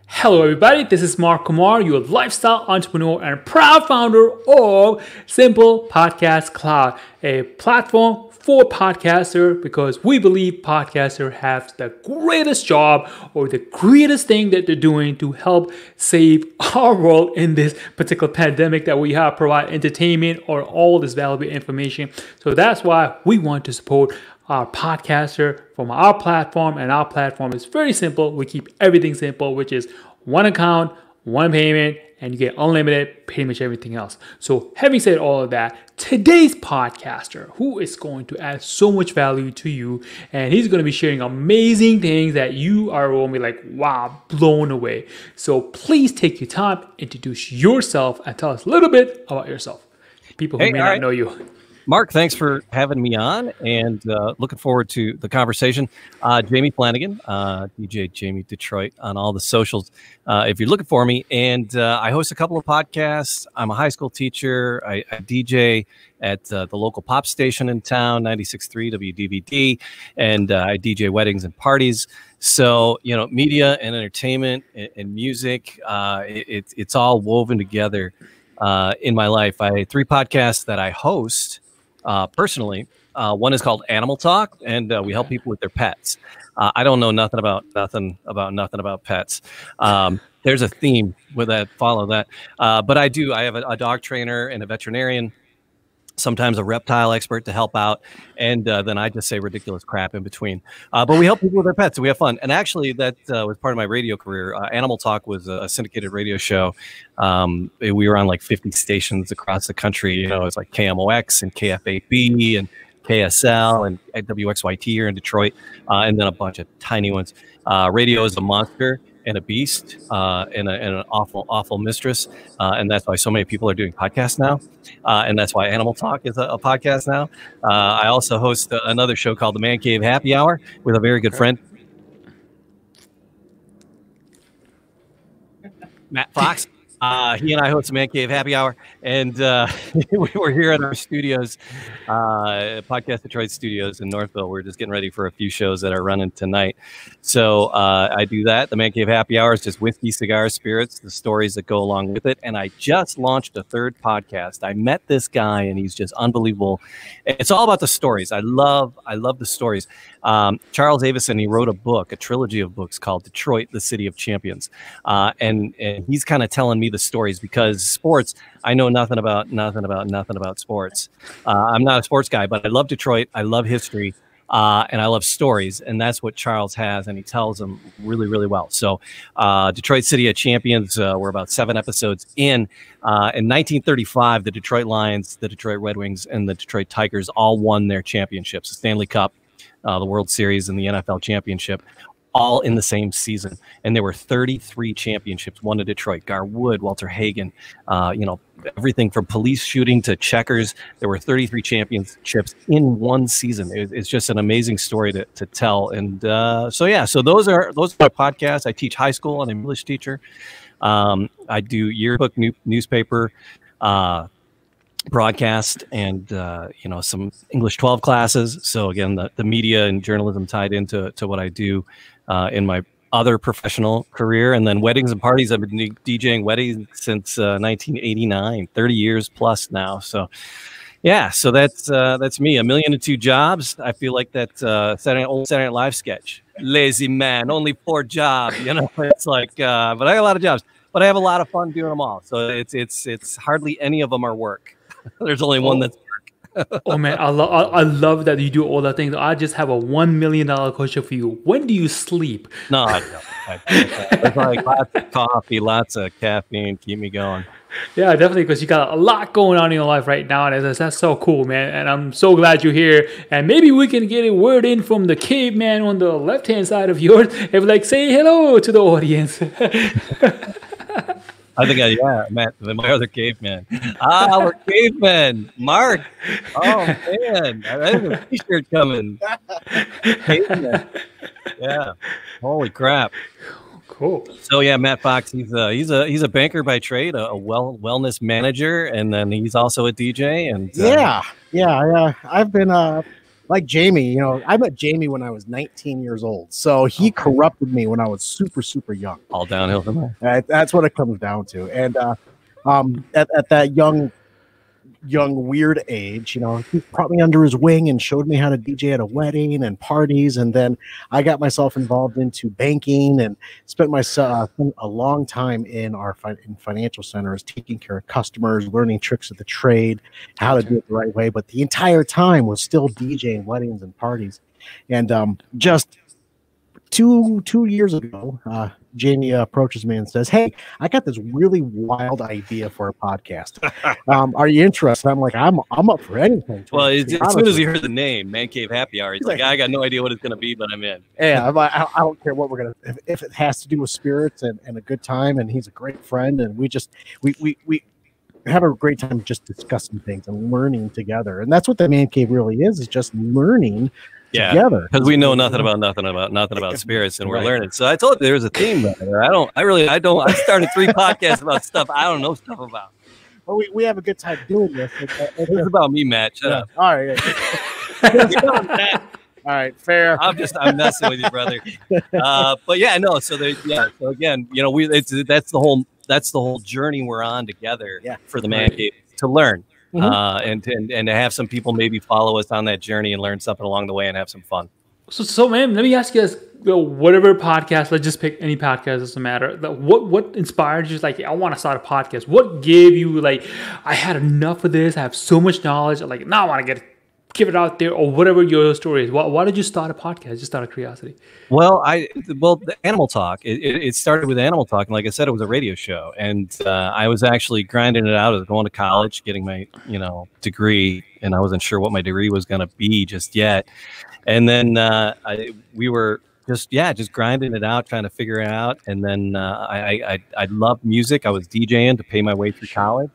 Hello everybody, this is Mark Kumar, your lifestyle entrepreneur and proud founder of Simple Podcast Cloud, a platform for podcasters because we believe podcasters have the greatest job or the greatest thing that they're doing to help save our world in this particular pandemic that we have, provide entertainment or all this valuable information. So that's why we want to support our podcaster from our platform, and our platform is very simple. We keep everything simple, which is one account, one payment, and you get unlimited pretty much everything else. So having said all of that, today's podcaster who is going to add so much value to you, and he's going to be sharing amazing things that you are going to be like, wow, blown away. So please take your time, introduce yourself, and tell us a little bit about yourself. People who may not know you. Mark, thanks for having me on, and looking forward to the conversation. Jamie Flanagan, DJ Jamie Detroit on all the socials if you're looking for me. And I host a couple of podcasts. I'm a high school teacher. I DJ at the local pop station in town, 96.3 WDVD, and I DJ weddings and parties. So, you know, media and entertainment and music, it's all woven together in my life. I have 3 podcasts that I host. Personally, one is called Animal Talk, and we help people with their pets. I don't know nothing about pets. There's a theme with that. Follow that. But I do. I have a dog trainer and a veterinarian, sometimes a reptile expert to help out, and then I just say ridiculous crap in between. But we help people with their pets, and we have fun. And actually, that was part of my radio career. Animal Talk was a syndicated radio show. We were on like 50 stations across the country. You know, it's like KMOX and KFAB and KSL and WXYT here in Detroit, and then a bunch of tiny ones. Radio is a monster and a beast and an awful mistress. And that's why so many people are doing podcasts now. And that's why Animal Talk is a podcast now. I also host another show called The Man Cave Happy Hour with a very good friend, Matt Fox. He and I host the Man Cave Happy Hour, and we were here at our studios, Podcast Detroit Studios in Northville. We're just getting ready for a few shows that are running tonight. So I do that. The Man Cave Happy Hour is just whiskey, cigars, spirits, the stories that go along with it. And I just launched a 3rd podcast. I met this guy, and he's just unbelievable. It's all about the stories. I love the stories. Charles Avison, he wrote a trilogy of books called Detroit, the City of Champions. And he's kind of telling me the stories, because sports, I know nothing about sports. I'm not a sports guy, but I love Detroit. I love history. And I love stories, and that's what Charles has, and he tells them really, really well. So Detroit City of Champions, we're about 7 episodes in. In 1935, the Detroit Lions, the Detroit Red Wings, and the Detroit Tigers all won their championships, the Stanley Cup, the World Series, and the NFL championship, all in the same season. And there were 33 championships won to Detroit. Garwood, Walter Hagen, everything from police shooting to checkers. There were 33 championships in one season. It's just an amazing story to tell. And so those are my podcasts. I teach high school. I'm an English teacher. I do yearbook newspaper broadcast and some English 12 classes. So again, the media and journalism tied into what I do in my other professional career. And then weddings and parties. I've been DJing weddings since 1989, 30 years plus now. So yeah, so that's me. 1,000,002 jobs. I feel like that Saturday Night Live sketch. Lazy man, only 4 jobs. You know, it's like, but I got a lot of jobs, but I have a lot of fun doing them all. So it's hardly any of them are work. There's only one that's work. Oh man, I love that you do all that things. I just have a $1 million question for you. When do you sleep? No, I don't. It's like lots of coffee, lots of caffeine, keep me going. Yeah, definitely, because you got a lot going on in your life right now, and that's so cool, man. And I'm so glad you're here. And maybe we can get a word in from the caveman on the left-hand side of yours, and like say hello to the audience. I think Matt, my other caveman. We're cavemen. Mark. Oh man, I have a t-shirt coming. Caveman. Yeah. Holy crap. Cool. So yeah, Matt Fox. He's a banker by trade, a wellness manager, and then he's also a DJ. And I've been like Jamie, you know, I met Jamie when I was 19 years old. So he corrupted me when I was super, super young. All downhill from there. That's what it comes down to. And at that young weird age, you know, he brought me under his wing and showed me how to DJ at a wedding and parties. And then I got myself involved into banking and spent a long time in financial centers, taking care of customers, learning tricks of the trade, how to do it the right way. But the entire time was still DJing weddings and parties. And just two years ago, Jamie approaches me and says, "Hey, I got this really wild idea for a podcast. Are you interested?" I'm like, "I'm up for anything." Well, as soon as he heard the name, Man Cave Happy Hour, he's like, "I got no idea what it's going to be, but I'm in." Yeah, I don't care what we're gonna. If it has to do with spirits and a good time, and he's a great friend, and we have a great time just discussing things and learning together, and that's what the Man Cave really is just learning. Yeah, together, because we know nothing about spirits, and we're learning. So I told you there's a theme there. I started 3 podcasts about stuff I don't know stuff about. Well, we have a good time doing this. It's about me, Matt. Shut up. All right. All right, fair. I'm messing with you, brother. But yeah, no. So again, you know, that's the whole journey we're on together for the Man Cave to learn. And to have some people maybe follow us on that journey and learn something along the way and have some fun. So man, let me ask you guys, whatever podcast, let's just pick any podcast, doesn't matter. What inspired you? Like, I want to start a podcast. What gave you, like, I had enough of this. I have so much knowledge. Like, now I want to give it out there, or whatever your story is. Why did you start a podcast? Just out of curiosity. Well, the Animal Talk. It started with Animal Talk, and like I said, it was a radio show, and I was actually grinding it out. I was going to college, getting my degree, and I wasn't sure what my degree was going to be just yet. And then we were just grinding it out, trying to figure it out. And then I loved music. I was DJing to pay my way through college.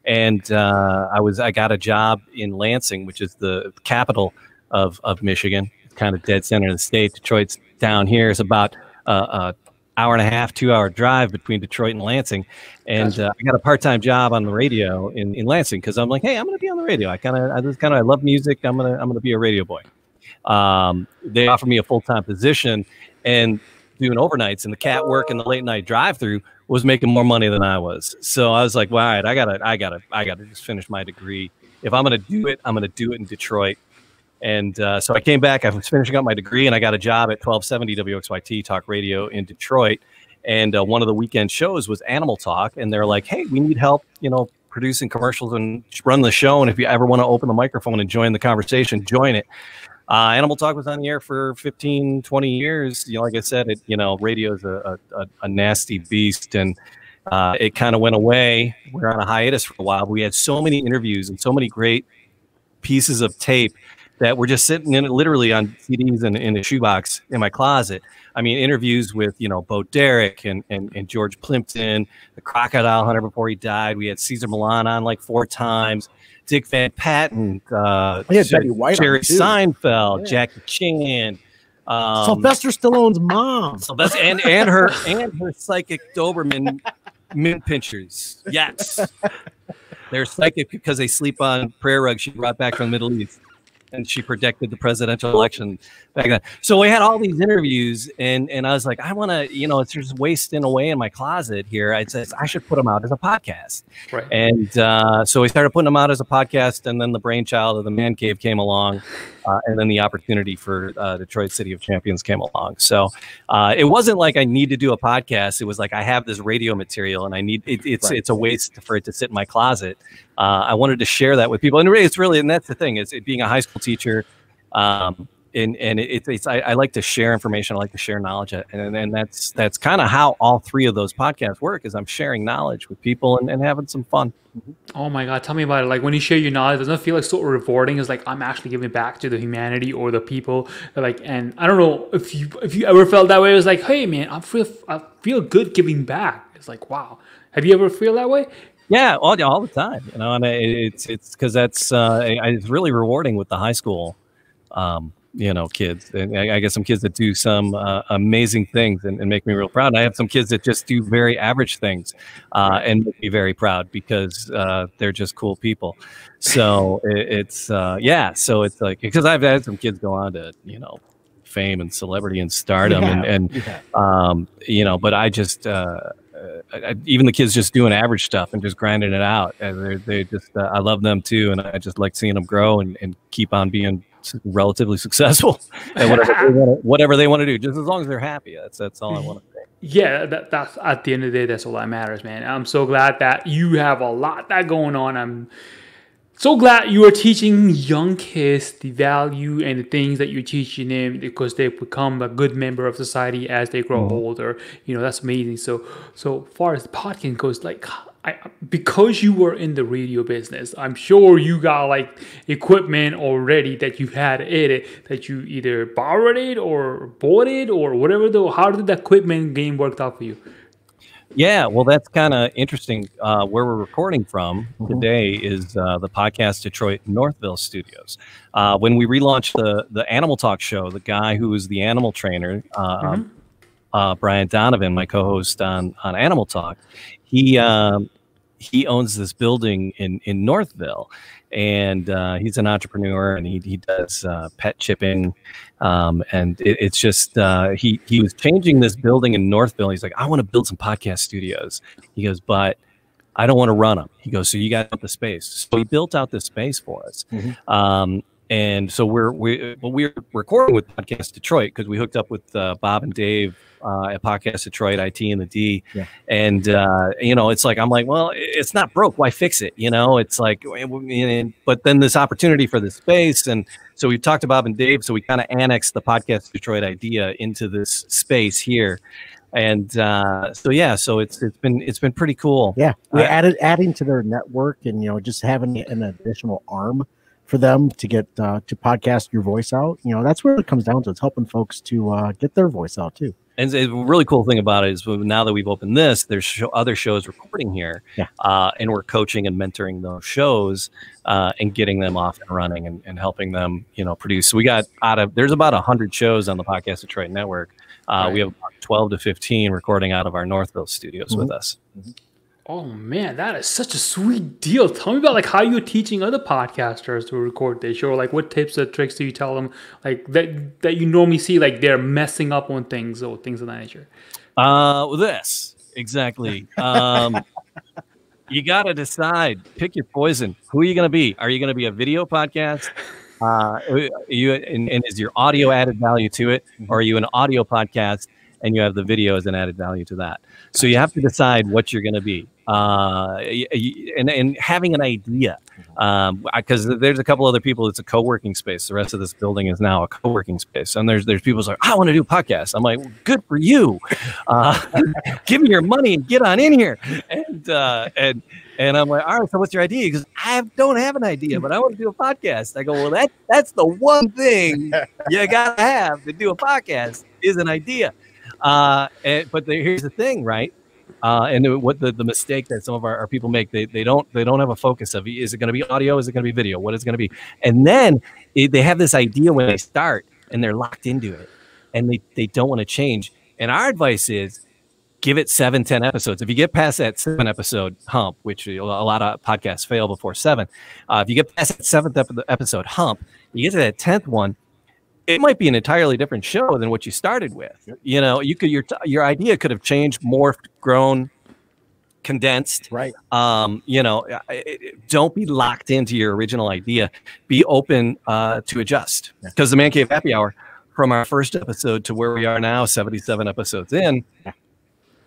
And I got a job in Lansing, which is the capital of Michigan. It's kind of dead center of the state. Detroit's down here. It's about a hour and a half, 2-hour drive between Detroit and Lansing. And I got a part-time job on the radio in Lansing because I'm like, hey, I'm going to be on the radio. I love music. I'm gonna be a radio boy. They offered me a full-time position and doing overnights, and the cat work and the late night drive-through was making more money than I was. So I was like, well, all right, I gotta just finish my degree. If I'm gonna do it, I'm gonna do it in Detroit. And so I came back. I was finishing up my degree, and I got a job at 1270 WXYT Talk Radio in Detroit. And one of the weekend shows was Animal Talk, and they're like, hey, we need help, producing commercials and run the show. And if you ever want to open the microphone and join the conversation, join it. Animal Talk was on the air for 15, 20 years. Like I said, radio is a nasty beast, and it kind of went away. We're on a hiatus for a while. But we had so many interviews and so many great pieces of tape that were just sitting in it literally on CDs and in a shoebox in my closet. I mean, interviews with, Bo Derek and George Plimpton, the Crocodile Hunter before he died. We had Cesar Millan on like 4 times. Dick Van Patten, Betty White, Jerry Seinfeld, Jackie Chan, Sylvester Stallone's mom, Sylvester, and her psychic Doberman mint pinchers. Yes, they're psychic because they sleep on prayer rugs she brought back from the Middle East, and she predicted the presidential election back then. So we had all these interviews, and I was like, I want to, it's just wasting away in my closet here. I said, I should put them out as a podcast. Right. And so we started putting them out as a podcast, and then the brainchild of the Man Cave came along, and then the opportunity for Detroit City of Champions came along. So it wasn't like I need to do a podcast. It was like I have this radio material, and I need it's a waste for it to sit in my closet. I wanted to share that with people, and and that's the thing, is it being a high school teacher. I like to share information. I like to share knowledge, and that's kind of how all 3 of those podcasts work. Is I'm sharing knowledge with people and having some fun. Oh my God, tell me about it. Like, when you share your knowledge, doesn't it feel like so rewarding? It's like I'm actually giving back to the humanity or the people. And I don't know if you ever felt that way. It was like, hey man, I feel good giving back. It's like, wow. Have you ever feel that way? Yeah, all the time. And it's because that's it's really rewarding with the high school kids. And I get some kids that do some amazing things and make me real proud. And I have some kids that just do very average things and make me very proud because they're just cool people. So so it's like, because I've had some kids go on to, fame and celebrity and stardom but I just, even the kids just doing average stuff and just grinding it out. They just, I love them too. And I just like seeing them grow and keep on being relatively successful at whatever they want to do, just as long as they're happy. That's all I want to say. Yeah, that's at the end of the day, that's all that matters, man. I'm so glad that you have a lot that going on. I'm so glad you are teaching young kids the value and the things that you're teaching them, because they become a good member of society as they grow older. That's amazing. So far as the podcast goes, like, because you were in the radio business, I'm sure you got like equipment already that you had edit, that you either borrowed it or bought it or whatever. How did the equipment game work out for you? Yeah, well, that's kind of interesting. Where we're recording from today is the Podcast Detroit Northville studios. When we relaunched the Animal Talk show, the guy who was the animal trainer, Brian Donovan, my co-host on Animal Talk, he owns this building in Northville, and he's an entrepreneur, and he does pet chipping, and it's just he was changing this building in Northville. He's like, I want to build some podcast studios. He goes, but I don't want to run them. He goes, so you got the space. So he built out this space for us. And so we're recording with Podcast Detroit because we hooked up with Bob and Dave at Podcast Detroit, IT and the D. Yeah. And, it's like, I'm like, well, it's not broke. Why fix it? It's like, but then this opportunity for this space. And so we talked to Bob and Dave. So we kind of annexed the Podcast Detroit idea into this space here. And so it's been pretty cool. Yeah. We adding to their network and, just having an additional arm for them to get to podcast your voice out. That's where it comes down to. It's helping folks to get their voice out too. And the really cool thing about it is now that we've opened this, there's other shows recording here, and we're coaching and mentoring those shows and getting them off and running and helping them, produce. So we got there's about 100 shows on the Podcast Detroit network. We have about 12 to 15 recording out of our Northville studios with us. Oh man, that is such a sweet deal. Tell me about like how you're teaching other podcasters to record their show. Like what tips or tricks do you tell them like that you normally see like they're messing up on things or things of that nature? This exactly. You got to decide, pick your poison. Who are you going to be? Are you going to be a video podcast? And is your audio added value to it? Or are you an audio podcast and you have the video as an added value to that? So you have to decide what you're going to be, and having an idea, because there's a couple other people. It's a co-working space. The rest of this building is now a co-working space, and there's people who's like, I want to do a podcast. I'm like, well, good for you. Give me your money and get on in here. And I'm like, all right, so what's your idea? Because I don't have an idea, but I want to do a podcast. I go, well, that's the one thing you gotta have to do a podcast is an idea. But here's the thing, right? And what the mistake that some of our people make, they don't have a focus of, is it going to be audio? Is it going to be video? What is it going to be? And then they have this idea when they start and they're locked into it and they don't want to change. And our advice is give it 7-10 episodes. If you get past that 7 episode hump, which a lot of podcasts fail before 7, if you get past that 7th episode hump, you get to that 10th one, it might be an entirely different show than what you started with. You could your idea could have changed, morphed, grown, condensed. Right. Don't be locked into your original idea. Be open to adjust. Because the Man Cave Happy Hour, from our first episode to where we are now, 77 episodes in,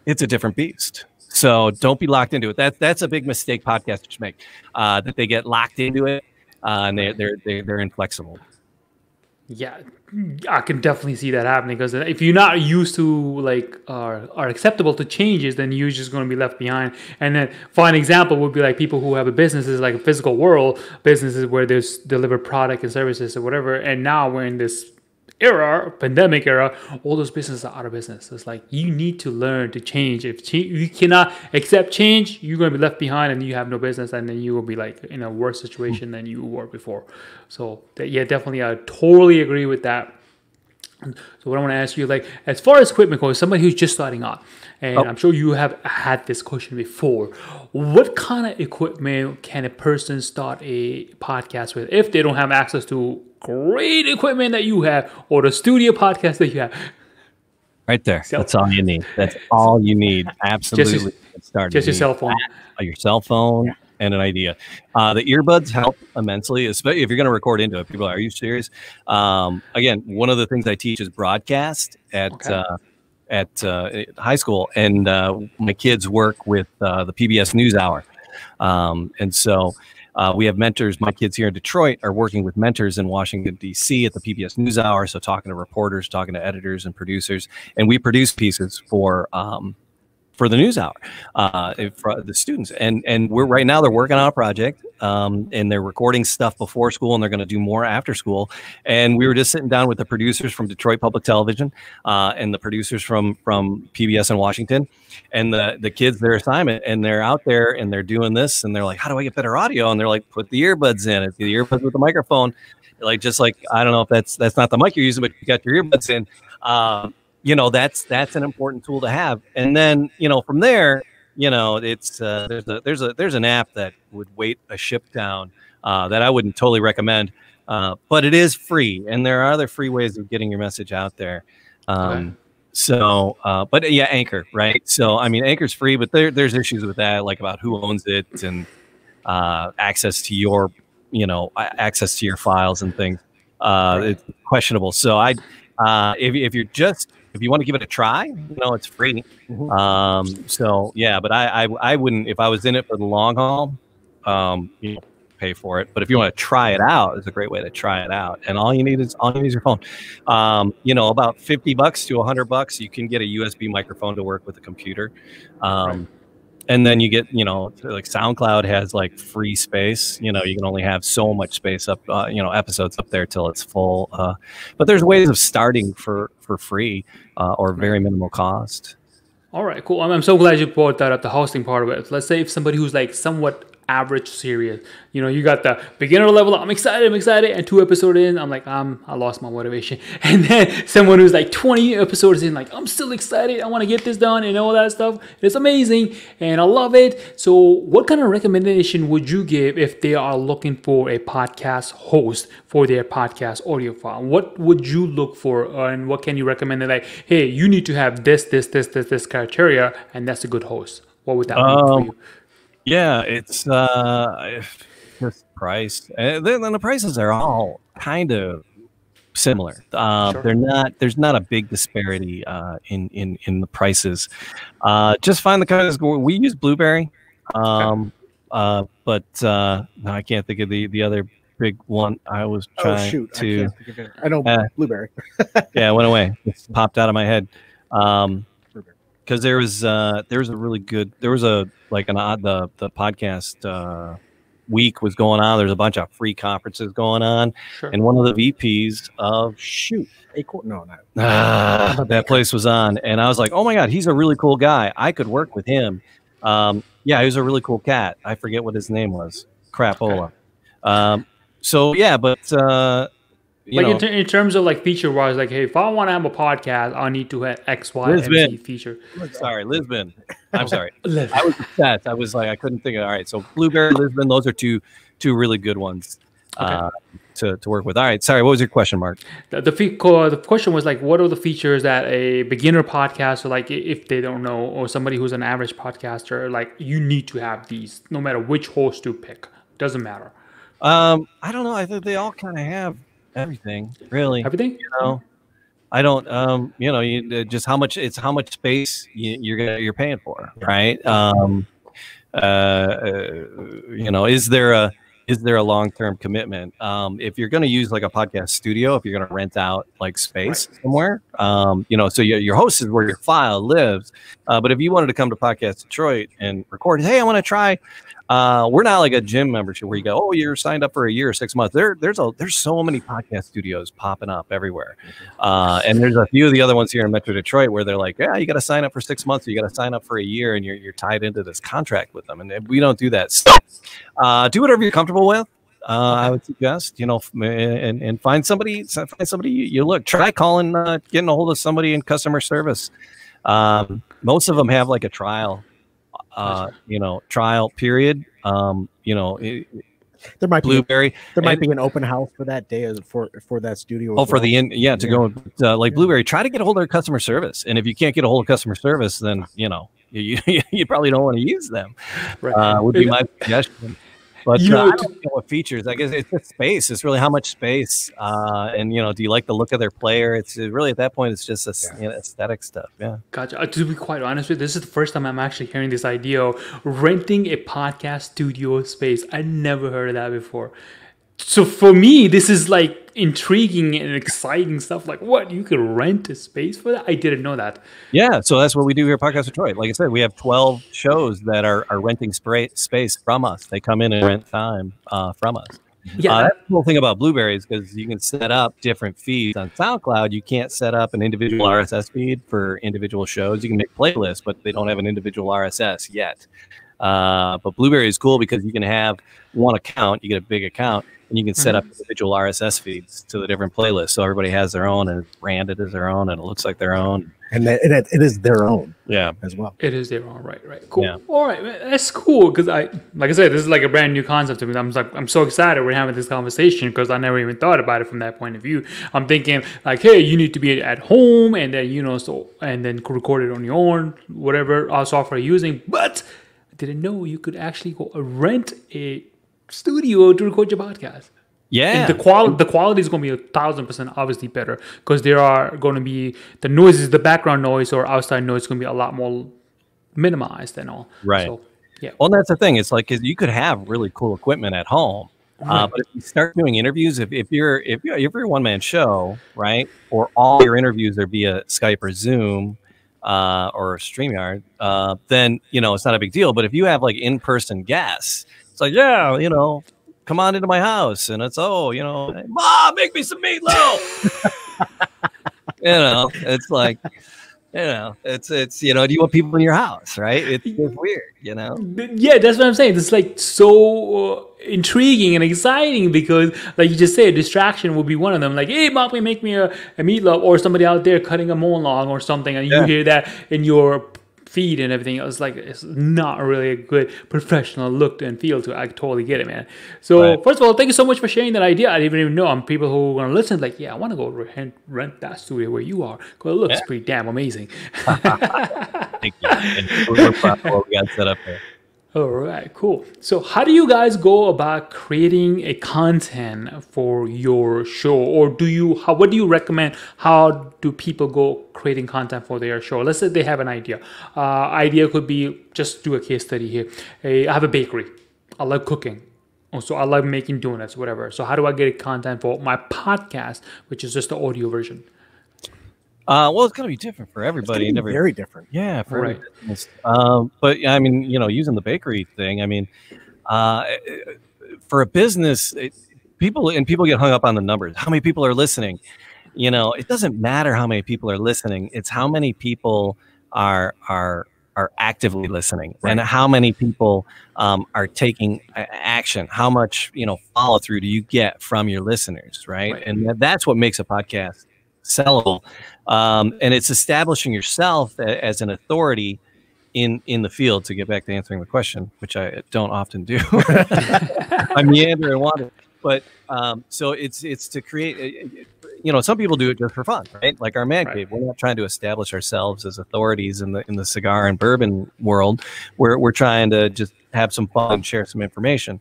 it's a different beast. So don't be locked into it. That's a big mistake podcasters make. That they get locked into it and they're inflexible. Yeah, I can definitely see that happening, because if you're not used to like are acceptable to changes, then you're just going to be left behind. And then for an example would be like people who have a businesses, like a physical world businesses where there's delivered product and services or whatever, and now we're in this era, pandemic era, all those businesses are out of business. It's like you need to learn to change. If you cannot accept change, you're going to be left behind and you have no business, and then you will be like in a worse situation than you were before. So yeah, definitely, I totally agree with that. So what I want to ask you, like, as far as equipment goes, somebody who's just starting out, and I'm sure you have had this question before, what kind of equipment can a person start a podcast with if they don't have access to great equipment that you have or the studio podcast that you have? Right there. That's all you need. That's all you need. Absolutely. Just your cell phone. Your cell phone. And an idea. The earbuds help immensely, especially if you're going to record into it. People are you serious? Again, one of the things I teach is broadcast at high school, and my kids work with the PBS NewsHour, and so we have mentors. My kids here in Detroit are working with mentors in Washington D.C. at the PBS NewsHour, so talking to reporters, talking to editors and producers, and we produce pieces for the NewsHour, for the students. And we're right now they're working on a project, and they're recording stuff before school, and they're going to do more after school. And we were just sitting down with the producers from Detroit Public Television, and the producers from PBS in Washington, and the kids, their assignment, and they're out there and they're doing this, and they're like, how do I get better audio? And they're like, put the earbuds in. It's the earbuds with the microphone. Like, just like, I don't know if that's not the mic you're using, but you got your earbuds in. That's an important tool to have. And then, from there, it's there's an app that would weight a ship down that I wouldn't totally recommend, but it is free, and there are other free ways of getting your message out there. But yeah, Anchor, right? So I mean, Anchor's free, but there's issues with that, like about who owns it and access to your files and things. It's questionable. So if you want to give it a try, it's free. So yeah, but I wouldn't, if I was in it for the long haul, pay for it. But if you want to try it out, it's a great way to try it out. And all you need is your phone. About $50 to $100, you can get a USB microphone to work with a computer. And then you get, like SoundCloud has like free space. You can only have so much space up, episodes up there till it's full. But there's ways of starting for free or very minimal cost. All right, cool. I'm so glad you brought that up, the hosting part of it. Let's say if somebody who's like somewhat average serious, you got the beginner level, I'm excited, and 2 episodes in, I'm like, I lost my motivation. And then someone who's like 20 episodes in, like, I'm still excited, I want to get this done and all that stuff. It's amazing and I love it. So what kind of recommendation would you give if they are looking for a podcast host for their podcast audio file? What would you look for, and what can you recommend? Like, hey, you need to have this criteria, and that's a good host. What would that be for you? Yeah, it's just price. And then the prices are all kind of similar. There's not a big disparity in the prices. Just find the kinds. We use Blueberry, but no, I can't think of the other big one. I was trying to. I know Blueberry. Yeah, it went away. It popped out of my head. Because there was a really good, the podcast week was going on. There's a bunch of free conferences going on, and one of the VPs of that place was on, and I was like, oh my god, he's a really cool guy. I could work with him. Yeah, he was a really cool cat. I forget what his name was. Crapola. So yeah, but in terms of like feature wise, like, hey, if I want to have a podcast, I need to have X, Y, and Z feature. Sorry, Lisbon. I'm sorry. I was upset. I was like, I couldn't think of. All right, so Blueberry, Lisbon, those are two really good ones to work with. All right, sorry. What was your question, Mark? The question was like, what are the features that a beginner podcaster, like if they don't know, or somebody who's an average podcaster, like you need to have these, no matter which host to pick. Doesn't matter. I don't know. I think they all kind of have everything, really. Everything? I don't. Just how much space you're paying for, right? Is there a long-term commitment? If you're going to use like a podcast studio, if you're going to rent out like space somewhere, so your host is where your file lives. But if you wanted to come to Podcast Detroit and record, hey, I want to try We're not like a gym membership where you go, oh, you're signed up for a year or 6 months. There's so many podcast studios popping up everywhere. And there's a few of the other ones here in Metro Detroit where they're like, yeah, you got to sign up for 6 months, or you got to sign up for a year, and you're tied into this contract with them. And we don't do that. So do whatever you're comfortable with. I would suggest, and find somebody you look, try calling, getting a hold of somebody in customer service. Most of them have like a trial, trial period. There might Blueberry. There might be an open house for that day for that studio. Oh, for the go like Blueberry. Try to get a hold of their customer service, and if you can't get a hold of customer service, then you probably don't want to use them. Right. Would be my suggestion. But I don't know what features. I guess it's just space. It's really how much space. And do you like the look of their player? It's really at that point, it's just aesthetic stuff. Yeah. Gotcha. To be quite honest with you, this is the first time I'm actually hearing this idea of renting a podcast studio space. I never heard of that before. So for me, this is like intriguing and exciting stuff. Like, what? You could rent a space for that? I didn't know that. Yeah, so that's what we do here at Podcast Detroit. Like I said, we have 12 shows that are renting space from us. They come in and rent time from us. Yeah, that's the cool thing about Blueberry is because you can set up different feeds. On SoundCloud, you can't set up an individual RSS feed for individual shows. You can make playlists, but they don't have an individual RSS yet. But Blueberry is cool because you can have one account, you get a big account, and you can set up individual RSS feeds to the different playlists. So everybody has their own, and it's branded as their own, and it looks like their own. And it is their own, as well. It is their own, right? Cool. Yeah. All right, that's cool. Because like I said, this is like a brand new concept to me. I'm so excited we're having this conversation because I never even thought about it from that point of view. I'm thinking like, hey, you need to be at home, and then and then record it on your own, whatever software you're using. But I didn't know you could actually go rent a studio to record your podcast. Yeah, and the quality is going to be 1,000% obviously better because there are going to be the noises, the background noise or outside noise is going to be a lot more minimized and all. Right. So, yeah. Well, that's the thing. It's like you could have really cool equipment at home, but if you start doing interviews, if you're a one-man show, right, or all your interviews are via Skype or Zoom or StreamYard, then it's not a big deal. But if you have like in-person guests, it's like come on into my house, and it's Mom, make me some meatloaf. It's like it's do you want people in your house, right? It's weird, Yeah, that's what I'm saying. It's like so intriguing and exciting because, like you just said, distraction will be one of them. Like, hey, Mom, make me a meatloaf, or somebody out there cutting a mown log or something, and you hear that in your feed and everything. It's like it's not really a good professional look and feel to. I totally get it, man. So first of all, thank you so much for sharing that idea. I didn't even know. I'm people who are going to listen like, yeah, I want to go rent that studio where you are because it looks pretty damn amazing. Thank you. And we're proud of what we got set up here. All right, cool. So how do you guys go about creating a content for your show? Or what do you recommend? How do people go creating content for their show? Let's say they have an idea. Idea could be, just do a case study here. I have a bakery. I love cooking. So I love making donuts, whatever. So how do I get content for my podcast, which is just the audio version? Well, it's going to be different for everybody. It's very different. Yeah, for every business. But I mean, using the bakery thing, I mean, for a business, people get hung up on the numbers. How many people are listening? It doesn't matter how many people are listening. It's how many people are actively listening, and how many people are taking action. How much follow through do you get from your listeners, right? And that's what makes a podcast sellable. And it's establishing yourself as an authority in the field, to get back to answering the question, which I don't often do. I meander and wander. But so it's to create, some people do it just for fun, right? Like our man cave. We're not trying to establish ourselves as authorities in the cigar and bourbon world. We're trying to just have some fun and share some information.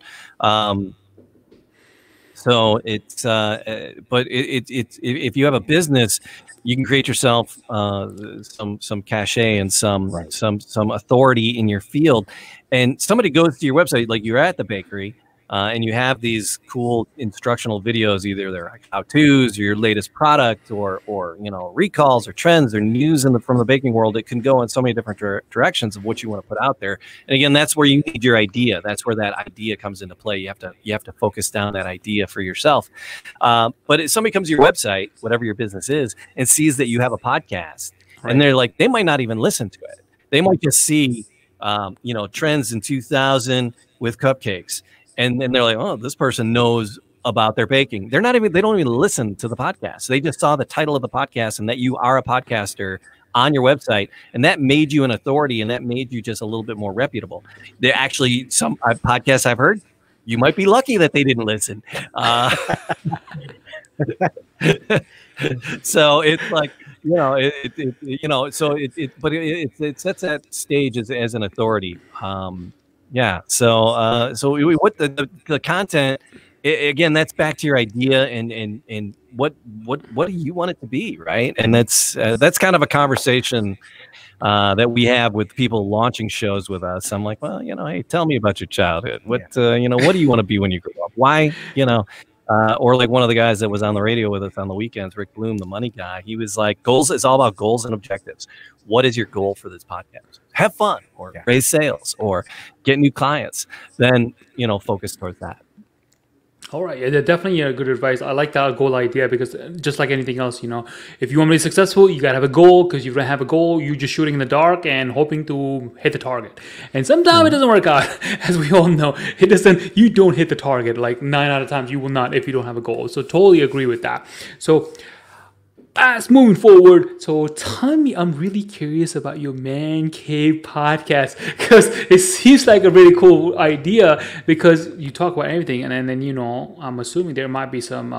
So it's, but it's if you have a business, you can create yourself some cachet and some authority in your field. And somebody goes to your website, like you're at the bakery, and you have these cool instructional videos, either they're like how-tos or your latest product, or recalls or trends or news from the baking world. It can go in so many different directions of what you want to put out there. And again, that's where you need your idea. That's where that idea comes into play. You have to focus down that idea for yourself. But if somebody comes to your website, whatever your business is, and sees that you have a podcast, and they're like, they might not even listen to it. They might just see, trends in 2000 with cupcakes. And then they're like, oh, this person knows about their baking. They don't even listen to the podcast. They just saw the title of the podcast and that you are a podcaster on your website. And that made you an authority, and that made you just a little bit more reputable. There actually, some podcasts I've heard, you might be lucky that they didn't listen. So it's like, it sets that stage as an authority. So what the content, again, that's back to your idea and what do you want it to be, right? And that's kind of a conversation that we have with people launching shows with us. I'm like, well, hey, tell me about your childhood. What do you want to be when you grow up? Why, or like one of the guys that was on the radio with us on the weekends, Rick Bloom, the money guy, he was like, goals, it's all about goals and objectives. What is your goal for this podcast? Have fun, or raise sales, or get new clients. Then, focus towards that. All right. Yeah, definitely good advice. I like that goal idea, because just like anything else, if you want to be successful, you got to have a goal, because if you don't have a goal, you're just shooting in the dark and hoping to hit the target. And sometimes it doesn't work out. As we all know, you don't hit the target. Like 9 out of times you will not, if you don't have a goal. So totally agree with that. So moving forward, so tell me, I'm really curious about your Man Cave podcast, because it seems like a really cool idea, because you talk about everything, and then I'm assuming there might be some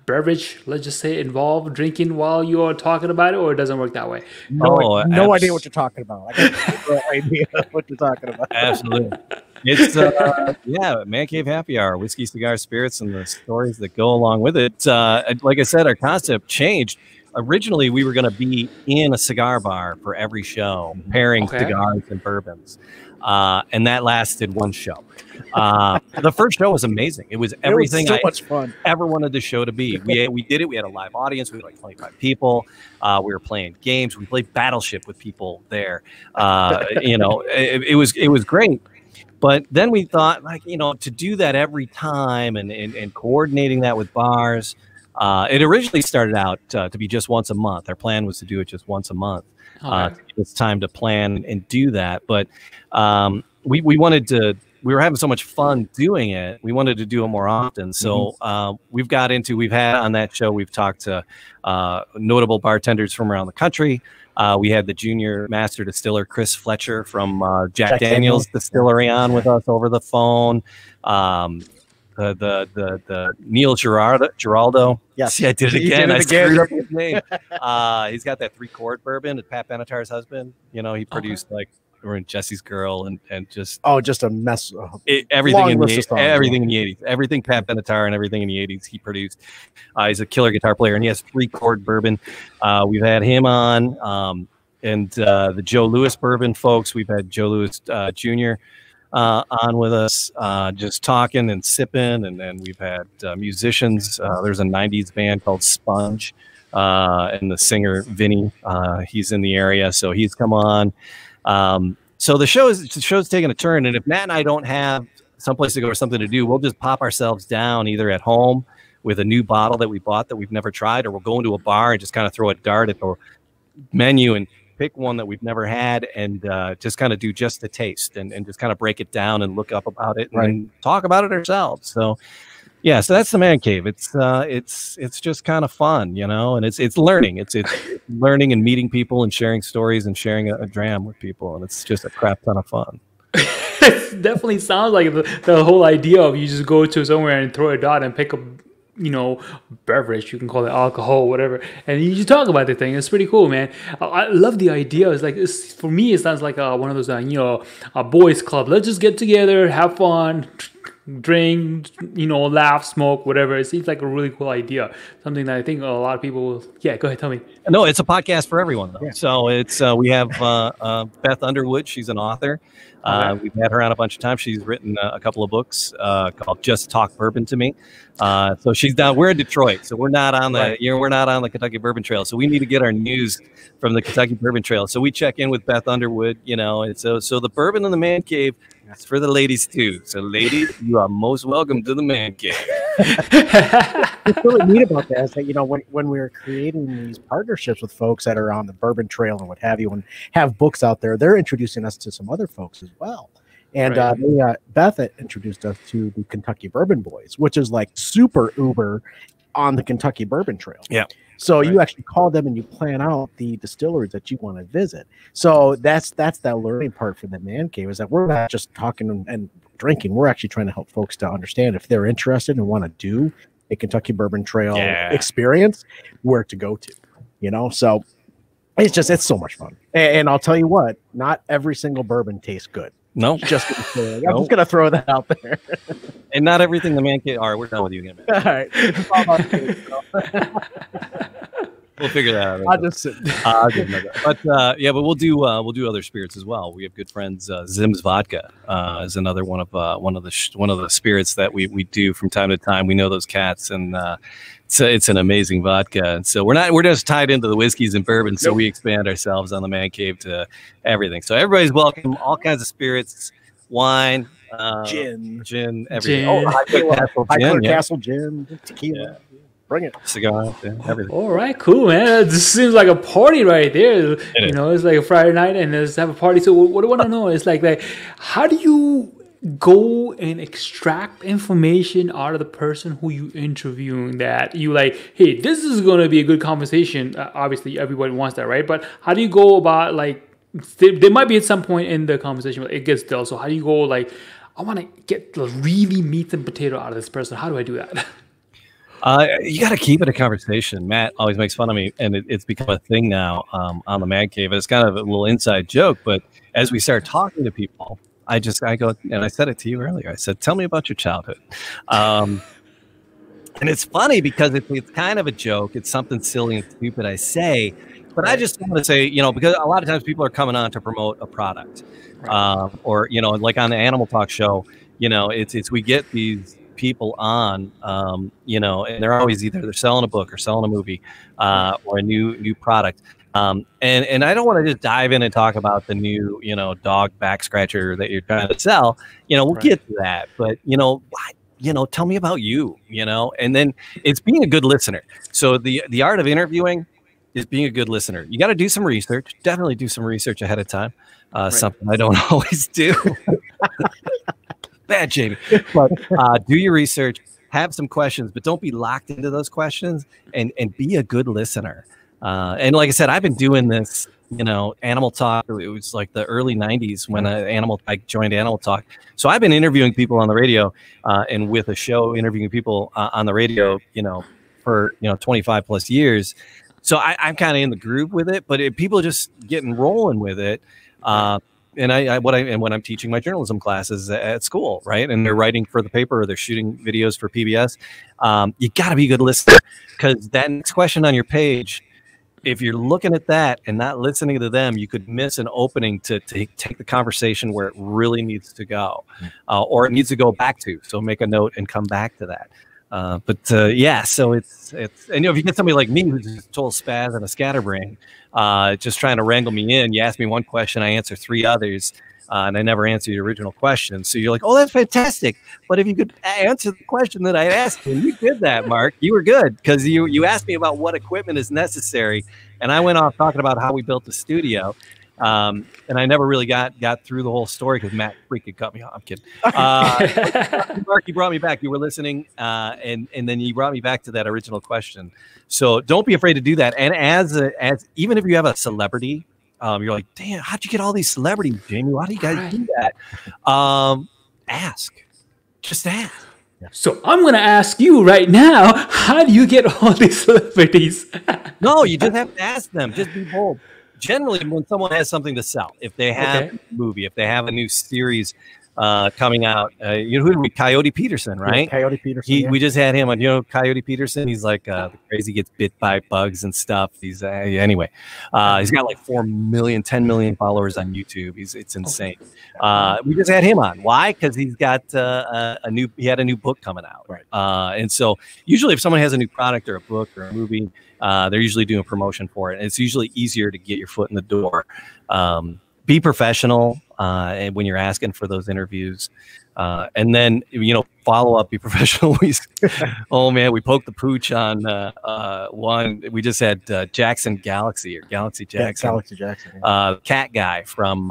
beverage, let's just say, involved, drinking while you're talking about it, or it doesn't work that way. No idea what you're talking about. I got no idea what you're talking about. Absolutely. It's Man Cave Happy Hour, whiskey, cigar, spirits, and the stories that go along with it. Like I said, our concept changed. Originally, we were going to be in a cigar bar for every show, pairing cigars and bourbons, and that lasted one show. The first show was amazing. It was everything so much fun. Ever wanted the show to be. We did it. We had a live audience. We had like 25 people. We were playing games. We played Battleship with people there. It was great. But then we thought, to do that every time and coordinating that with bars, it originally started out to be just once a month. Our plan was to do it just once a month. To give us time to plan and do that. But we were having so much fun doing it. We wanted to do it more often. So we've had on that show, we've talked to notable bartenders from around the country. We had the junior master distiller Chris Fletcher from Jack Daniel's Distillery on with us over the phone. The Neil Giraldo. Yes, see, I did it again. I screwed up his name. He's got that 3-quart bourbon. It's Pat Benatar's husband. He produced we're in Jesse's Girl and just a mess. Everything in the 80s, everything Pat Benatar and everything in the 80s he produced. He's a killer guitar player, and he has 3-quart bourbon. We've had him on, and the Joe Louis bourbon folks. We've had Joe Louis Jr. On with us, just talking and sipping, and then we've had musicians. There's a 90s band called Sponge, and the singer Vinny, he's in the area, so he's come on. So the show's taking a turn, and if Matt and I don't have someplace to go or something to do, we'll just pop ourselves down either at home with a new bottle that we bought that we've never tried, or we'll go into a bar and just kind of throw a dart at the menu and pick one that we've never had, and just kind of do just the taste and just kind of break it down and look up about it and talk about it ourselves. So yeah, so that's the Man Cave. It's just kind of fun, and it's learning. It's learning and meeting people and sharing stories and sharing a dram with people, and it's just a crap ton of fun. It definitely sounds like the whole idea of you just go to somewhere and throw a dot and pick up, beverage. You can call it alcohol, whatever, and you just talk about the thing. It's pretty cool, man. I love the idea. It's for me, it sounds like one of those, a boys' club. Let's just get together, have fun, drink, laugh, smoke, whatever. It seems like a really cool idea. Something that I think a lot of people will, yeah, go ahead, tell me. No, it's a podcast for everyone, though. Yeah. So it's we have Beth Underwood. She's an author. Okay. We've had her on a bunch of times. She's written a couple of books called "Just Talk Bourbon to Me." So she's down. We're in Detroit, so we're not on the we're not on the Kentucky Bourbon Trail. So we need to get our news from the Kentucky Bourbon Trail. So we check in with Beth Underwood. And so the bourbon in the man cave. It's for the ladies too. So ladies, you are most welcome to the man cave. What's really neat about that is that, when we were creating these partnerships with folks that are on the Bourbon Trail and what have you, and have books out there, they're introducing us to some other folks as well. And Beth introduced us to the Kentucky Bourbon Boys, which is like super uber on the Kentucky Bourbon Trail. Yeah. So you actually call them and you plan out the distilleries that you want to visit. So that's that learning part for the man cave, is that we're not just talking and drinking. We're actually trying to help folks to understand, if they're interested and want to do a Kentucky Bourbon Trail experience, where to go to. So it's so much fun. And I'll tell you what, not every single bourbon tastes good. No, I'm just gonna throw that out there. And not everything the man cave. All right, we're done with you again, man. All right. It's all about food, We'll figure that out. I'll just sit. But we'll do other spirits as well. We have good friends. Zim's Vodka is another one of the spirits that we do from time to time. We know those cats, and it's an amazing vodka. And so we're just tied into the whiskeys and bourbon. So we expand ourselves on the man cave to everything. So everybody's welcome. All kinds of spirits, wine, gin, everything. Gin. High Castle gin, tequila. Yeah. Bring it. Cigar, everything. All right, cool, man. This seems like a party right there. It's like a Friday night and let's have a party. So what I want to know is like, how do you go and extract information out of the person who you interviewing, that you like, hey, this is going to be a good conversation? Obviously, everybody wants that, right? But how do you go about, like, there might be at some point in the conversation where it gets dull. So how do you go, like, I want to get the really meat and potato out of this person. How do I do that? You got to keep it a conversation. Matt always makes fun of me, and it's become a thing now on the Man Cave. It's kind of a little inside joke, but as we start talking to people, I go, and I said it to you earlier. I said, "Tell me about your childhood," and it's funny because it's kind of a joke. It's something silly and stupid I say, but I just want to say, because a lot of times people are coming on to promote a product, or like on the Animal Talk show, it's we get these people on, and they're always either they're selling a book or selling a movie, or a new product. And I don't want to just dive in and talk about the new, dog back scratcher that you're trying to sell. We'll get to that, but tell me about you, and then it's being a good listener. So the art of interviewing is being a good listener. You got to do some research. Definitely do some research ahead of time. Something I don't always do. Bad, Jamie. But do your research, have some questions, but don't be locked into those questions, and be a good listener. And like I said, I've been doing this, Animal Talk. It was like the early 90s when I joined Animal Talk. So I've been interviewing people on the radio, and with a show interviewing people on the radio, for 25 plus years. So I'm kind of in the groove with it, but people just getting rolling with it. And when I'm teaching my journalism classes at school, right, and they're writing for the paper or they're shooting videos for PBS, you got to be a good listener, because that next question on your page, if you're looking at that and not listening to them, you could miss an opening to take the conversation where it really needs to go, or it needs to go back to. So make a note and come back to that. So it's and if you get somebody like me who's just total spaz and a scatterbrain, just trying to wrangle me in, you ask me one question, I answer three others, and I never answer your original question. So you're like, oh, that's fantastic. But if you could answer the question that I asked you, and you did that, Mark, you were good, because you asked me about what equipment is necessary, and I went off talking about how we built the studio. And I never really got through the whole story because Matt freaking cut me off. I'm kidding. Mark, you brought me back. You were listening, and then you brought me back to that original question. So don't be afraid to do that. And as even if you have a celebrity, you're like, damn, how'd you get all these celebrities, Jamie? Why do you guys do that? Just ask. So I'm going to ask you right now, how do you get all these celebrities? No, you just have to ask them. Just be bold. Generally, when someone has something to sell, if they have a movie, if they have a new series coming out. You know who? Coyote Peterson, right? Yeah, Coyote Peterson. We just had him on. You know Coyote Peterson. He's like the crazy gets bit by bugs and stuff. He's anyway. He's got like 10 million followers on YouTube. It's insane. We just had him on. Why? Because he's got he had a new book coming out. Right. And so usually if someone has a new product or a book or a movie, they're usually doing promotion for it. And it's usually easier to get your foot in the door. Be professional and when you're asking for those interviews. And then, follow up, be professional. Oh, man, we poked the pooch on one. We just had Jackson Galaxy or Galaxy Jackson. Yeah, Galaxy Jackson. Cat guy from,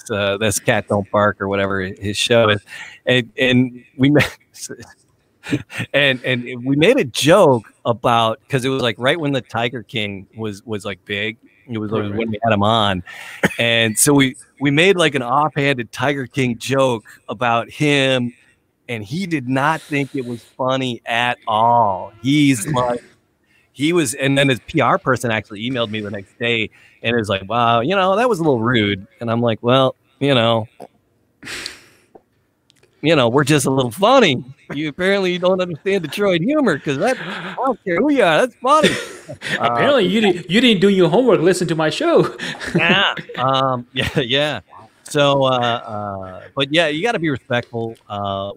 that's Cat Don't Bark or whatever his show is. And we met. And we made a joke about, because it was like right when the Tiger King was like big. It was when we had him on. And so we made like an offhanded Tiger King joke about him, and he did not think it was funny at all. He's like, and then his PR person actually emailed me the next day and it was like, wow, that was a little rude. And I'm like, well, we're just a little funny. You apparently don't understand Detroit humor, because I don't care who you are. That's funny. Apparently, you didn't do your homework. Listen to my show. Yeah. So, but yeah, you got to be respectful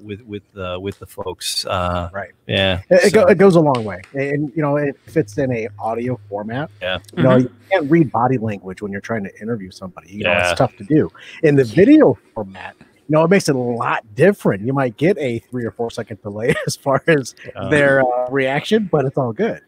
with the folks. Right. Yeah. It goes a long way, and it fits in a audio format. Yeah. You can't read body language when you're trying to interview somebody. It's tough to do. In the video format, it makes it a lot different. You might get a 3 or 4 second delay as far as their reaction, but it's all good.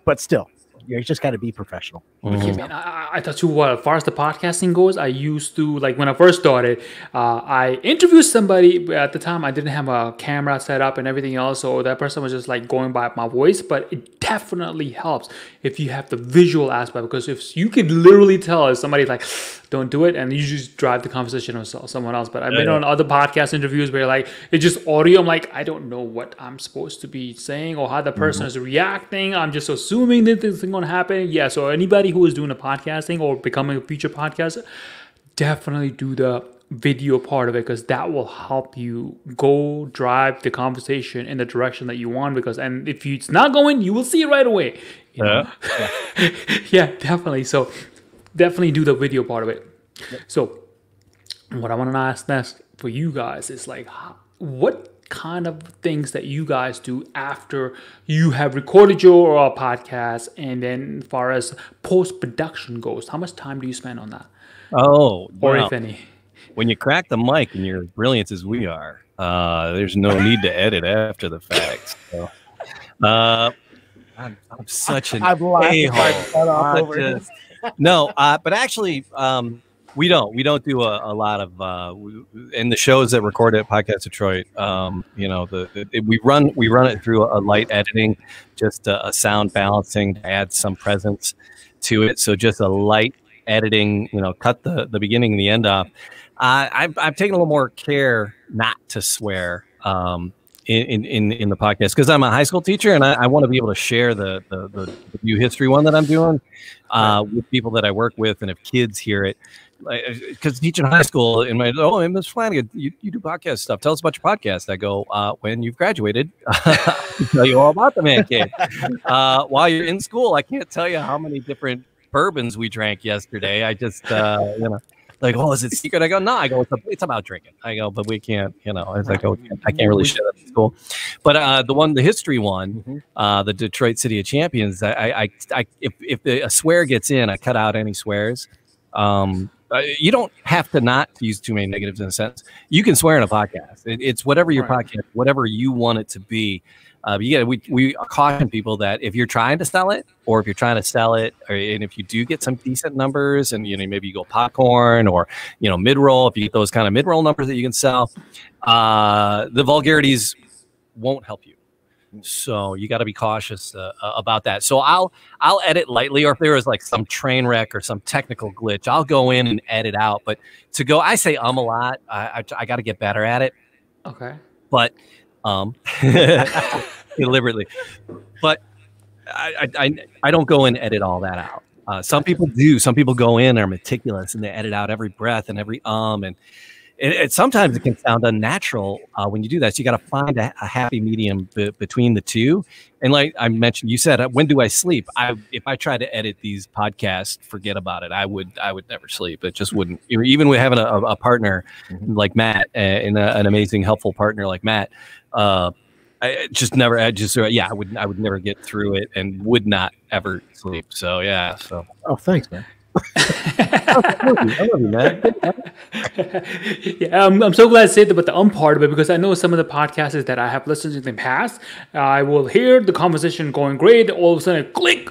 But still, you just got to be professional. Yeah, man, I thought too, as far as the podcasting goes, I used to, like when I first started, I interviewed somebody. At the time, I didn't have a camera set up and everything else, so that person was just like going by my voice. But it definitely helps if you have the visual aspect, because if you can literally tell if somebody's like, don't do it, and you just drive the conversation on someone else. But I've been on other podcast interviews where like it's just audio. I'm like, I don't know what I'm supposed to be saying or how the person is reacting. I'm just assuming that this is going to happen. Yeah, so anybody who is doing a podcasting or becoming a future podcaster, definitely do the video part of it, because that will help you go drive the conversation in the direction that you want. And if it's not going, you will see it right away. Yeah, definitely. So definitely do the video part of it. So what I want to ask next for you guys is like, what kind of things that you guys do after you have recorded your podcast, and then as far as post-production goes, how much time do you spend on that? Or if any? When you crack the mic and you're as brilliant as we are, there's no need to edit after the fact. So, I'm such an a-hole. But actually, we don't do a lot of in the shows that record at Podcast Detroit. We run it through a light editing, just a sound balancing, add some presence to it. So just a light editing, cut the beginning and the end off. I've taken a little more care not to swear in the podcast, because I'm a high school teacher and I want to be able to share the view history one that I'm doing with people that I work with, and if kids hear it. Because teaching high school, Ms. Flanagan, you do podcast stuff. Tell us about your podcast. I go, when you've graduated, I'll tell you all about the man cave. While you're in school, I can't tell you how many different bourbons we drank yesterday. I just, like, is it secret? I go, no. I go, it's about drinking. I go, but we can't, it's like, I can't really share that in school. But the history one, the Detroit City of Champions, if a swear gets in, I cut out any swears. You don't have to not use too many negatives in a sentence. You can swear in a podcast. It's whatever your podcast, whatever you want it to be. We caution people that if you're trying to sell it, or if you're trying to sell it, and if you do get some decent numbers, and maybe you go popcorn or mid-roll, if you get those kind of mid-roll numbers that you can sell, the vulgarities won't help you. So you got to be cautious about that. So I'll edit lightly, or if there is like some train wreck or some technical glitch, I'll go in and edit out. But I say a lot. I got to get better at it. Okay. But deliberately. But I don't go and edit all that out. Some people do. Some people go in and are meticulous and they edit out every breath and every and sometimes it can sound unnatural when you do that. So you got to find a happy medium between the two. And like I mentioned, you said, when do I sleep? If I tried to edit these podcasts, forget about it. I would never sleep. It just wouldn't. Even with having a partner like Matt and an amazing, helpful partner like Matt, I would never get through it and would not ever sleep. So yeah. So. Oh, thanks, man. I love you, man. Yeah, I'm so glad to say that about the part of it, because I know some of the podcasts that I have listened to in the past, I will hear the conversation going great, all of a sudden click.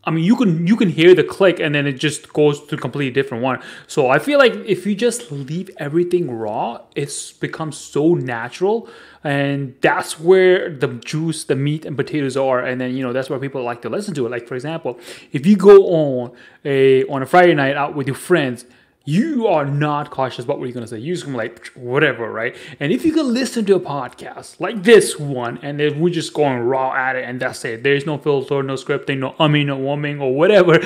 I mean, you can hear the click, and then it just goes to a completely different one. So I feel like if you just leave everything raw, it's becomes so natural, and that's where the juice, the meat and potatoes are. And then that's where people like to listen to it. Like, for example, if you go on a Friday night out with your friends, you are not cautious about what you're going to say. You're just going to like, whatever, right? And if you can listen to a podcast like this one, and then we're just going raw at it, and that's it. There's no filter, no scripting, no no woman, or whatever.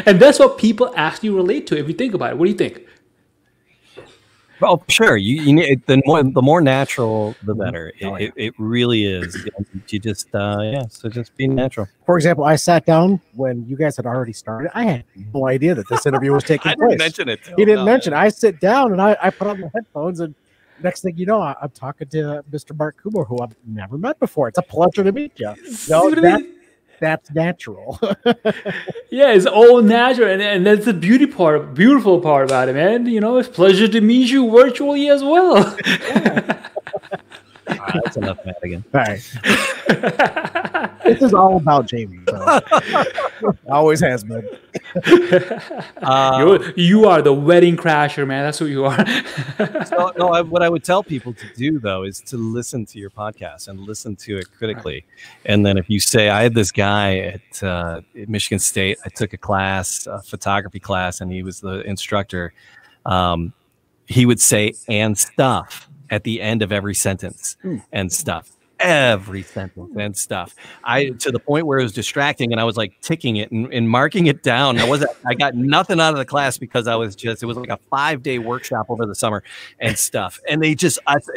And that's what people actually relate to if you think about it. What do you think? Well, sure. You need the more natural, the better. It really is. You just so just be natural. For example, I sat down when you guys had already started. I had no idea that this interview was taking place. I didn't mention it. He didn't mention it. I sit down and I put on the headphones, and next thing you know, I'm talking to Mr. Mark Kumar, who I've never met before. It's a pleasure to meet you. That's natural. Yeah, it's all natural, and that's the beautiful part about it, man. It's a pleasure to meet you virtually as well. That's enough, Matt, again. All right. This is all about Jamie. So. Always has been. You are the wedding crasher, man. That's who you are. What I would tell people to do, though, is to listen to your podcast and listen to it critically. And then if you say, I had this guy at Michigan State, I took a class, a photography class, and he was the instructor. He would say, and stuff, at the end of every sentence, and stuff. Every sentence and stuff. To the point where it was distracting, and I was like ticking it and marking it down. I got nothing out of the class because it was like a 5-day workshop over the summer and stuff. And I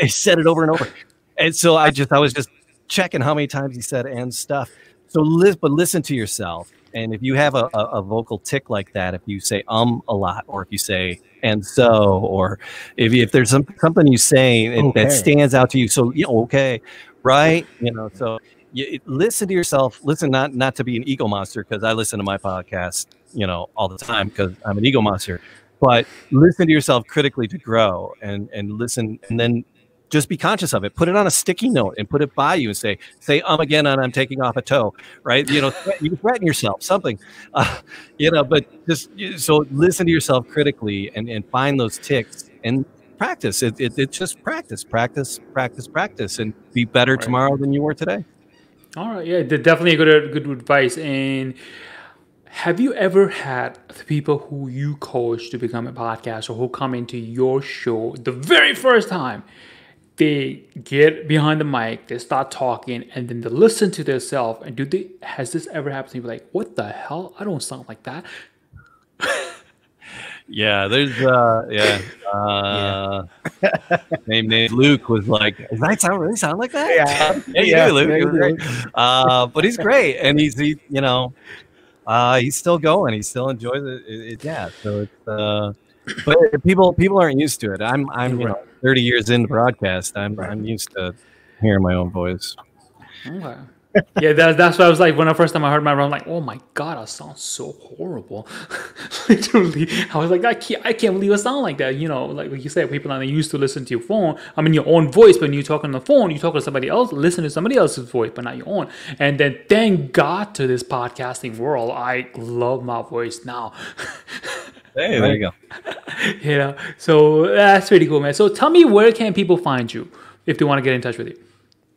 said it over and over. And so I was just checking how many times he said and stuff. So listen to yourself. And if you have a vocal tick like that, if you say a lot, or if you say and so, or if there's something you say that stands out to you, so okay, right, so you listen to yourself. Listen, not to be an ego monster, because I listen to my podcast, all the time because I'm an ego monster. But listen to yourself critically to grow, and listen, and then just be conscious of it. Put it on a sticky note and put it by you and say again, and I'm taking off a toe, right? You can threaten yourself, something, but just, so listen to yourself critically and find those ticks and practice. It's just practice, and be better tomorrow than you were today. All right. Yeah, definitely good advice. And have you ever had people who you coach to become a podcaster, who come into your show the very first time? They get behind the mic, they start talking, and then they listen to themselves. And has this ever happened to you? Like, what the hell? I don't sound like that. Yeah, there's named Luke was like, does that really sound like that? Yeah, Luke. But he's great, and he's still going. He still enjoys it. Yeah, so it's but people aren't used to it. I'm 30 years into broadcast. I'm used to hearing my own voice. Okay. Yeah, that's what I was like when the first time I heard my voice. I'm like, oh my god, I sound so horrible. Literally, I was like, I can't believe I sound like that. Like you said, people are used to listen to your phone. I mean, your own voice. But when you talk on the phone, you talk to somebody else, listen to somebody else's voice, but not your own. And then thank God to this podcasting world, I love my voice now. Hey, there you go. So that's pretty cool, man. So tell me, where can people find you if they want to get in touch with you?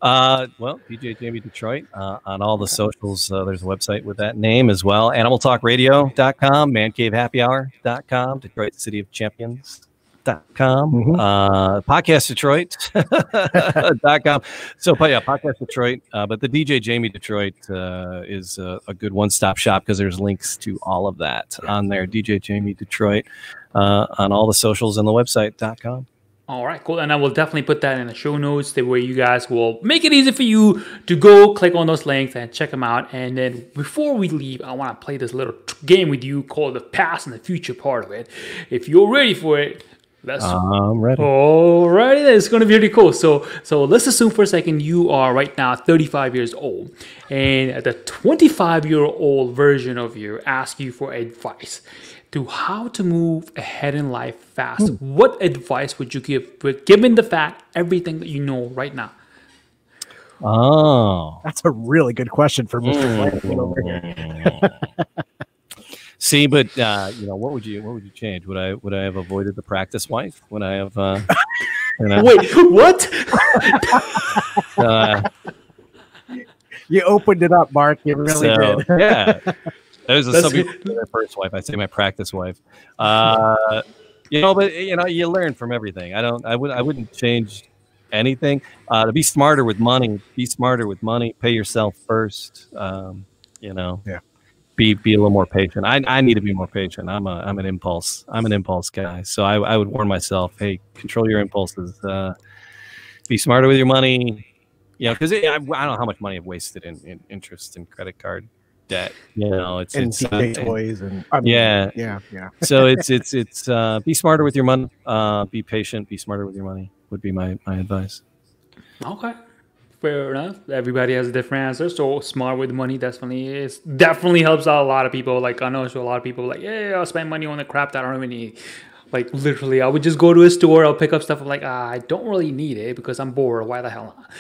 Well, DJ Jamie Detroit on all the socials. There's a website with that name as well. AnimalTalkRadio.com, ManCaveHappyHour.com, Detroit City of Champions. podcastdetroit.com. So, but yeah, Podcast Detroit. But the DJ Jamie Detroit is a good one-stop shop because there's links to all of that on there. DJ Jamie Detroit on all the socials and the website.com. All right, cool. And I will definitely put that in the show notes that way you guys will make it easy for you to go click on those links and check them out. And then before we leave, I want to play this little game with you called the past and the future part of it. If you're ready for it, I'm ready. Alrighty, then. It's going to be really cool. So let's assume for a second you are right now 35 years old, and the 25-year-old version of you asks you for advice to how to move ahead in life fast. What advice would you give, given the fact everything that you know right now? Oh, That's a really good question for Mr. Flanagan over here. See, but what would you change? Would I have avoided the practice wife? Would I have? Wait, what? You opened it up, Mark. You really did. Yeah, that was my first wife. I say my practice wife. But you learn from everything. I wouldn't change anything. To be smarter with money. Be smarter with money. Pay yourself first. Yeah. Be a little more patient. I need to be more patient. I'm an impulse guy. So I would warn myself, hey, control your impulses. Be smarter with your money. Because I don't know how much money I've wasted in interest and credit card debt. It's toys and yeah. So it's be smarter with your money. Be patient. Be smarter with your money would be my advice. Okay. Fair enough. Everybody has a different answer. So smart with money definitely helps out a lot of people. Like I know a lot of people like, yeah, I'll spend money on the crap that I don't really need. Like literally, I would just go to a store, I'll pick up stuff. I'm like, I don't really need it because I'm bored. Why the hell not?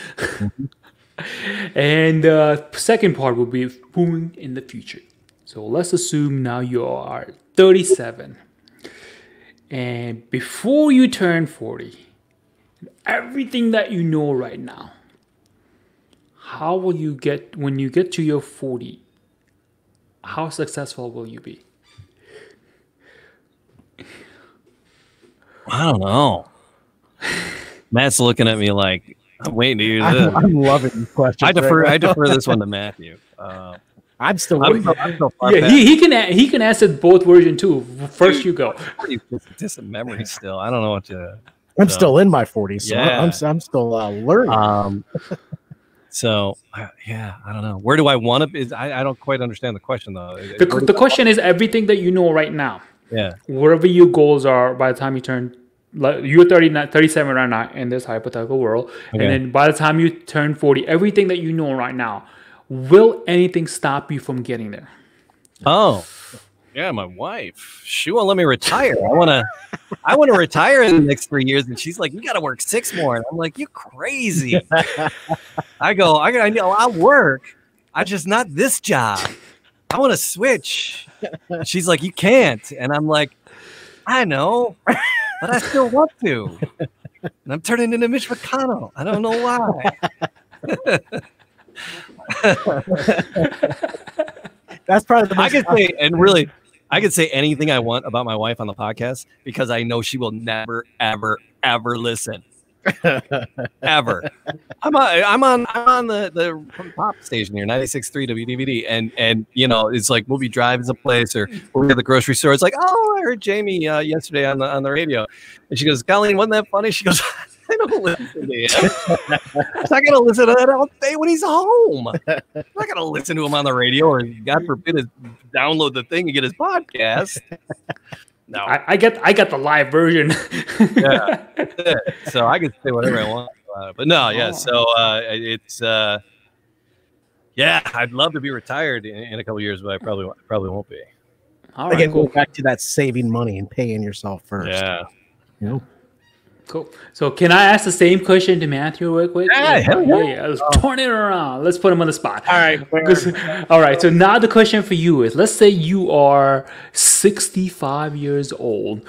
And second part would be moving in the future. So let's assume now you are 37. And before you turn 40, everything that you know right now, how will you get, when you get to your 40, how successful will you be? I don't know. Matt's looking at me like, I'm waiting to hear this. I'm loving these questions. I defer this one to Matthew. I'm still he can answer both versions too. First you go. Distant memory still. I don't know what to. I'm still in my 40s, so Yeah. I'm still learning. So yeah, I don't know. Where do I want to? I don't quite understand the question though. The question is everything that you know right now. Yeah. Whatever your goals are by the time you turn, you're 37 right now in this hypothetical world, Okay. and then by the time you turn 40, everything that you know right now, will anything stop you from getting there? Oh, yeah, my wife. She won't let me retire. I want to retire in the next 3 years, and she's like, "You got to work 6 more." And I'm like, "You crazy?" I'll work. I just not this job. I want to switch. She's like, "You can't," and I'm like, "I know, but I still want to." And I'm turning into Mitch McConnell. I don't know why. That's probably the most I could say anything I want about my wife on the podcast because I know she will never, ever, ever listen. Ever. I'm on the pop station here, 96.3 WDVD, and it's like we'll be driving someplace or we'll be at the grocery store. It's like, oh, I heard Jamie yesterday on the radio, and she goes, "Colleen, wasn't that funny?" She goes, "I don't listen to him. I'm not gonna listen to that all day when he's home. I'm not gonna listen to him on the radio, or God forbid, download the thing and get his podcast." No, I get the live version. Yeah. So I can say whatever I want about it. But no, yeah. So it's I'd love to be retired in a couple of years, but I probably won't be. All right, Again, cool. go back to that saving money and paying yourself first. Yeah. Cool. So can I ask the same question to Matthew real quick? Yeah, hell yeah. Let's turn it around. Let's put him on the spot. All right. All right. So now the question for you is, let's say you are 65 years old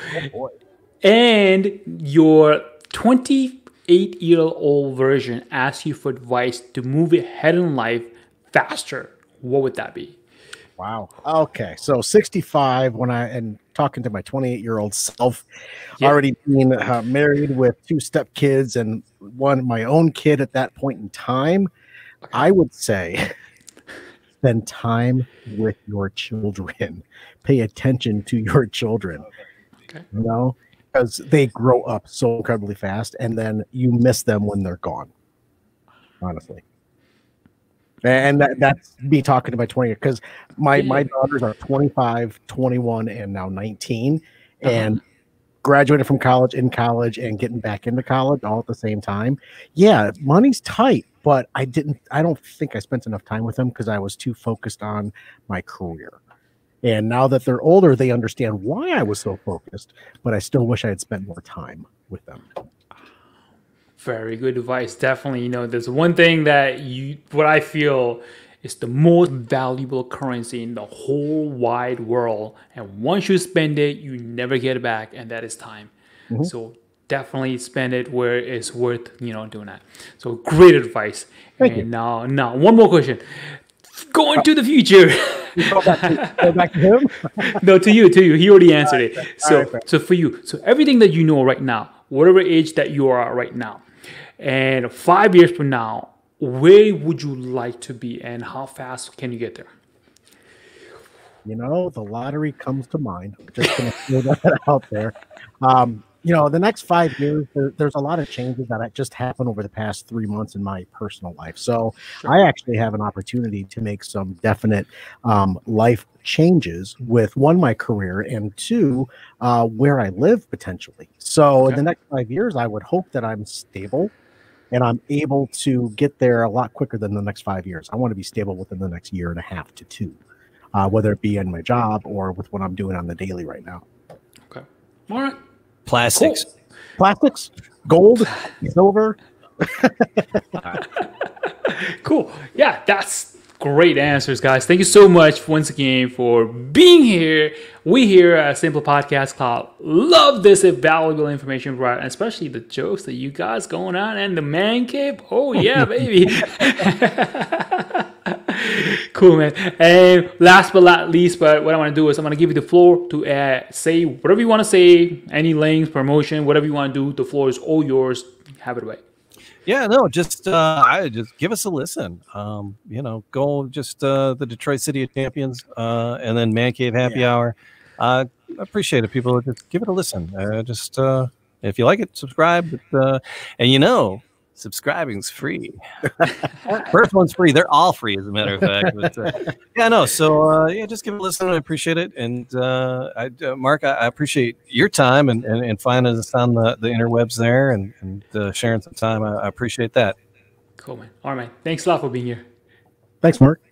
and your 28-year-old version asks you for advice to move ahead in life faster. What would that be? Wow. Okay. So 65 and talking to my 28-year-old self, Yeah. already being married with 2 stepkids and my own kid at that point in time. I would say spend time with your children. Pay attention to your children. Okay. You know, because they grow up so incredibly fast, and then you miss them when they're gone. Honestly. And that's me talking to my 20, because my daughters are 25, 21, and now 19, and graduated from college, in college, and getting back into college all at the same time. Yeah, money's tight, but I don't think I spent enough time with them because I was too focused on my career. And now that they're older, they understand why I was so focused, but I still wish I had spent more time with them. Very good advice. Definitely, there's one thing that what I feel is the most valuable currency in the whole wide world. And once you spend it, you never get it back. And that is time. Mm-hmm. So definitely spend it where it's worth, doing that. So great advice. Thank you. Now, one more question. Going to the future. Go back to him? No, to you. He already answered it. So for you, so everything that you know right now, whatever age that you are right now, and 5 years from now, where would you like to be, and how fast can you get there? The lottery comes to mind. I'm just going to throw that out there. The next 5 years, there's a lot of changes that just happened over the past 3 months in my personal life. So I actually have an opportunity to make some definite life changes with, 1, my career, and 2, where I live potentially. So in the next 5 years, I would hope that I'm stable and I'm able to get there a lot quicker than the next 5 years. I want to be stable within the next 1.5 to 2, whether it be in my job or with what I'm doing on the daily right now. Okay. All right. Plastics. Cool. Plastics, gold, silver. Cool. Yeah, that's great answers, guys. Thank you so much once again for being here. We here at Simple Podcast Cloud love this valuable information, right? And especially the jokes that you guys going on and the man cave. Oh yeah, baby. Cool, man. And last but not least, but what I want to do is I'm going to give you the floor to say whatever you want to say, any links, promotion, whatever you want to do. The floor is all yours. Have it away. Yeah, no, just give us a listen. Go just the Detroit City of Champions, and then Man Cave Happy Hour. I appreciate it, people. Just give it a listen. If you like it, subscribe. And subscribing's free. First one's free. They're all free, as a matter of fact. But, So just give it a listen. I appreciate it. And Mark, I appreciate your time and finding us on the interwebs there and sharing some time. I appreciate that. Cool, man. All right, man. Thanks a lot for being here. Thanks, Mark.